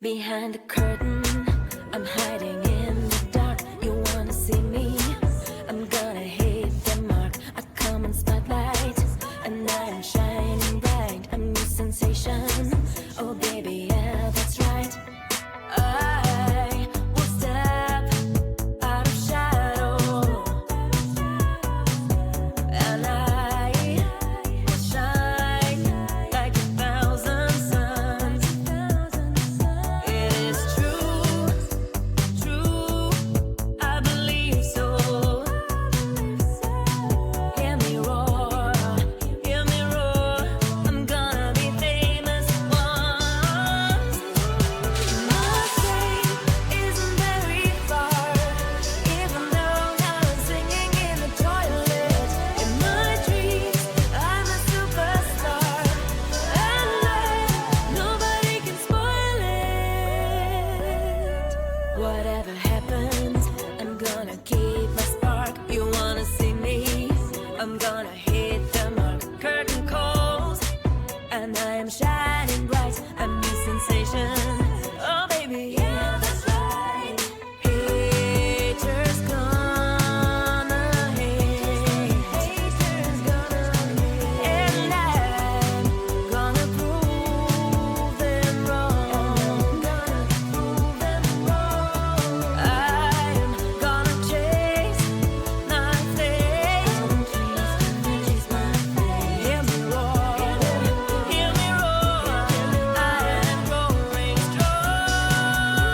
Behind the curtain, I'm hiding in the dark. You wanna see me? I'm gonna hit the mark. I come in spotlight, and I am shining bright. A new sensation. Oh baby, yeah, that's right. I will step out of shadow, and I will shine like 1,000 suns. It is true, true, I believe so. Hear me roar, I'm gonna be famous once. My fame isn't very far, even though now I'm singing in the toilet. In my dreams, I'm a superstar, and nobody can spoil it. Whatever happens, I'm gonna keep my spark. You wanna see me? I'm gonna hit the mark. Curtain calls, and I am shining bright. A new sensation. Oh baby, yeah, that's right. Haters gonna hate. Haters gonna hate. And I'm gonna prove them wrong. Prove them wrong. I'm gonna chase my fame. Chase my fame. Hear me roar, I am roaring strong.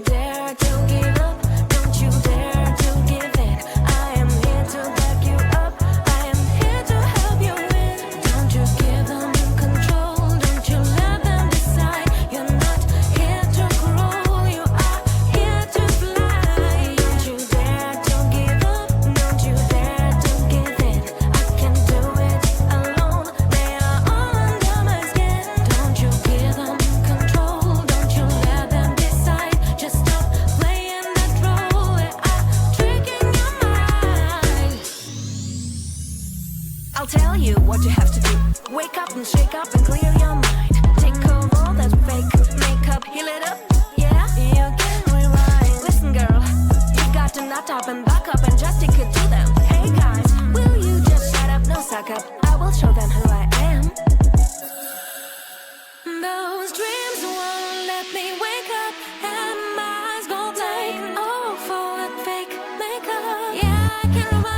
dare to give up. Don't you dare to give in. I am here to back you up. I am here to help you win. Don't you give them control. Don't you let them decide. You're not here to grow. You are here to fly. Don't you dare to give up. Don't you dare to give in. I can do it alone. They are all under my skin. Don't you give them control. Don't you let them decide. Just stop playing that role. They are tricking your mind. I'll tell you what you have to do. Wake up and shake up and clear your mind. Take off all that fake makeup, heal it up. Yeah, you can rewind. Listen, girl, you got to nut up and buck up and just stick it to them. Hey guys, will you just shut up? No, suck up. I will show them who I am. Those dreams won't let me wake up, and my eyes go blank. Oh, for that fake makeup. Yeah, I can rewind.